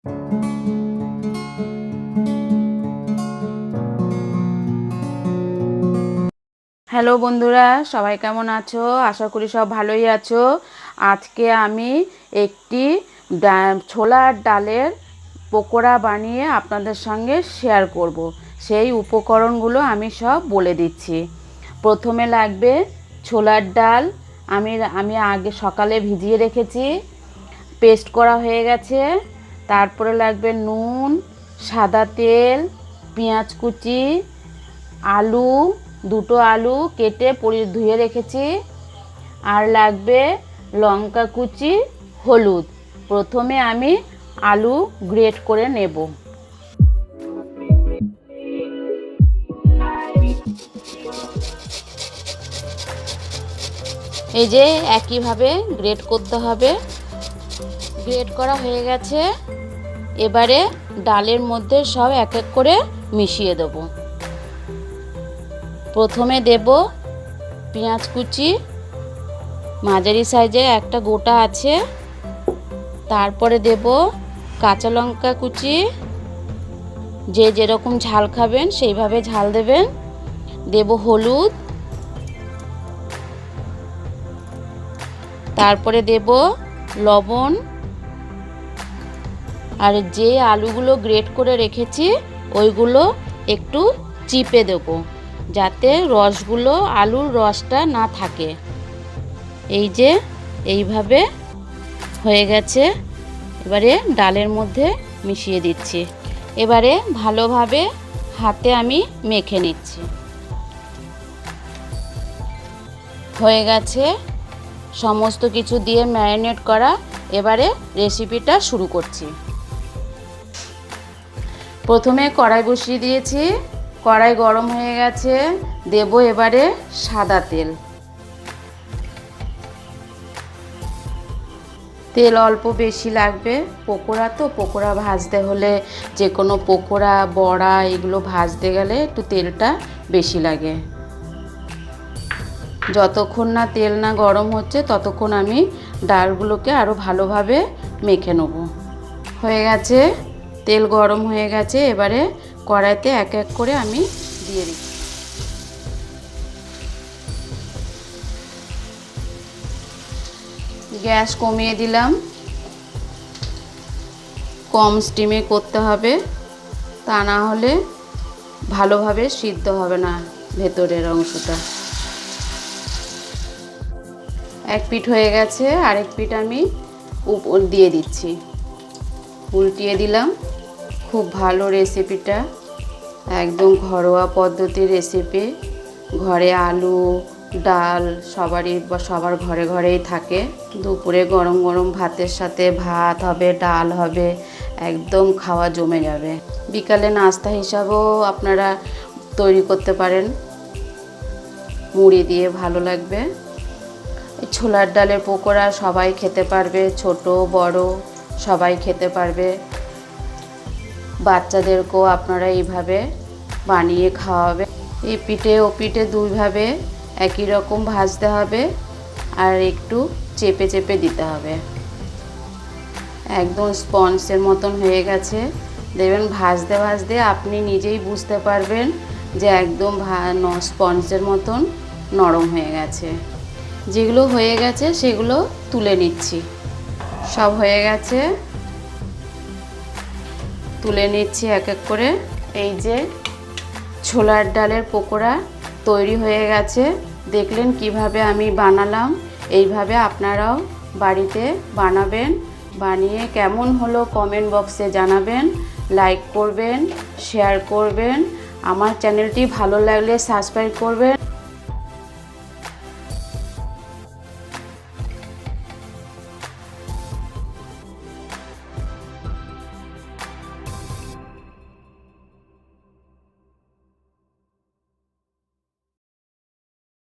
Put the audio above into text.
Hello বন্ধুরা, সবাই কেমন আছো? আশা করি সব ভালোই আছো। আজকে আমি একটি ছোলার ডালের পকোড়া বানিয়ে আপনাদের সঙ্গে শেয়ার করব। সেই উপকরণগুলো আমি সব বলে দিচ্ছি। প্রথমে লাগবে ছোলার ডাল। আমি আগে সকালে ভিজিয়ে রেখেছি, পেস্ট করা হয়ে গেছে। তারপরে লাগবে নুন, সাদা তেল, পেঁয়াজ কুচি, আলু, দুটো আলু কেটে ধুয়ে রেখেছি, আর লাগবে লঙ্কা কুচি, হলুদ। প্রথমে আমি আলু গ্রেট করে নেব। এই যে একইভাবে গ্রেট করতে হবে। গ্রেট করা হয়ে গেছে। এবারে ডালের মধ্যে সব এক এক করে মিশিয়ে দেব। প্রথমে দেব পেঁয়াজ কুচি, মাঝারি সাইজের একটা গোটা আছে। তারপরে দেব কাঁচা লঙ্কা কুচি, যে যেরকম ঝাল খাবেন সেইভাবে ঝাল দেবেন। দেব হলুদ, তারপরে দেব লবণ, আর যে আলুগুলো গ্রেট করে রেখেছি ওইগুলো একটু চিপে দেব, যাতে রসগুলো, আলুর রসটা না থাকে। এই যে এইভাবে হয়ে গেছে। এবারে ডালের মধ্যে মিশিয়ে দিচ্ছি। এবারে ভালোভাবে হাতে আমি মেখে নিচ্ছি। হয়ে গেছে সমস্ত কিছু দিয়ে ম্যারিনেট করা। এবারে রেসিপিটা শুরু করছি। প্রথমে কড়াই বসিয়ে দিয়েছি, কড়াই গরম হয়ে গেছে। দেব এবারে সাদা তেল। তেল অল্প বেশি লাগবে, পকোড়া তো, পকোড়া ভাজতে হলে, যে কোনো পকোড়া, বড়া এগুলো ভাজতে গেলে একটু তেলটা বেশি লাগে। যতক্ষণ না তেল না গরম হচ্ছে ততক্ষণ আমি ডালগুলোকে আরও ভালোভাবে মেখে নেব। হয়ে গেছে, তেল গরম হয়ে গেছে। এবারে কড়াইতে এক এক করে আমি দিয়ে দিচ্ছি। গ্যাস কমিয়ে দিলাম। কম স্টিমে করতে হবে, তা না হলে ভালোভাবে সিদ্ধ হবে না ভেতরের অংশটা। এক পিঠ হয়ে গেছে, আরেক পিঠ আমি উপর দিয়ে দিচ্ছি। উল্টিয়ে দিলাম। খুব ভালো রেসিপিটা, একদম ঘরোয়া পদ্ধতির রেসিপি। ঘরে আলু, ডাল সবার ঘরে ঘরেই থাকে। দুপুরে গরম গরম ভাতের সাথে ভাত হবে, ডাল হবে, একদম খাওয়া জমে যাবে। বিকালে নাস্তা হিসাবেও আপনারা তৈরি করতে পারেন, মুড়ি দিয়ে ভালো লাগবে। ছোলার ডালের পকোড়া সবাই খেতে পারবে, ছোট বড় সবাই খেতে পারবে। বাচ্চাদেরকেও আপনারা এইভাবে বানিয়ে খাওয়াবে। এই পিঠে ও পিঠে দুইভাবে একই রকম ভাজতে হবে, আর একটু চেপে চেপে দিতে হবে। একদম স্পঞ্জের মতন হয়ে গেছে। দেখবেন ভাজতে ভাজতে আপনি নিজেই বুঝতে পারবেন যে একদম স্পঞ্জের মতন নরম হয়ে গেছে। যেগুলো হয়ে গেছে সেগুলো তুলে নিচ্ছি। সব হয়ে গেছে, তুলে নিচ্ছি এক এক করে। এই যে ছোলার ডালের পকোড়া তৈরি হয়ে গেছে। দেখলেন কিভাবে আমি বানালাম। এইভাবে আপনারাও বাড়িতে বানাবেন। বানিয়ে কেমন হলো কমেন্ট বক্সে জানাবেন। লাইক করবেন, শেয়ার করবেন। আমার চ্যানেলটি ভালো লাগলে সাবস্ক্রাইব করবেন।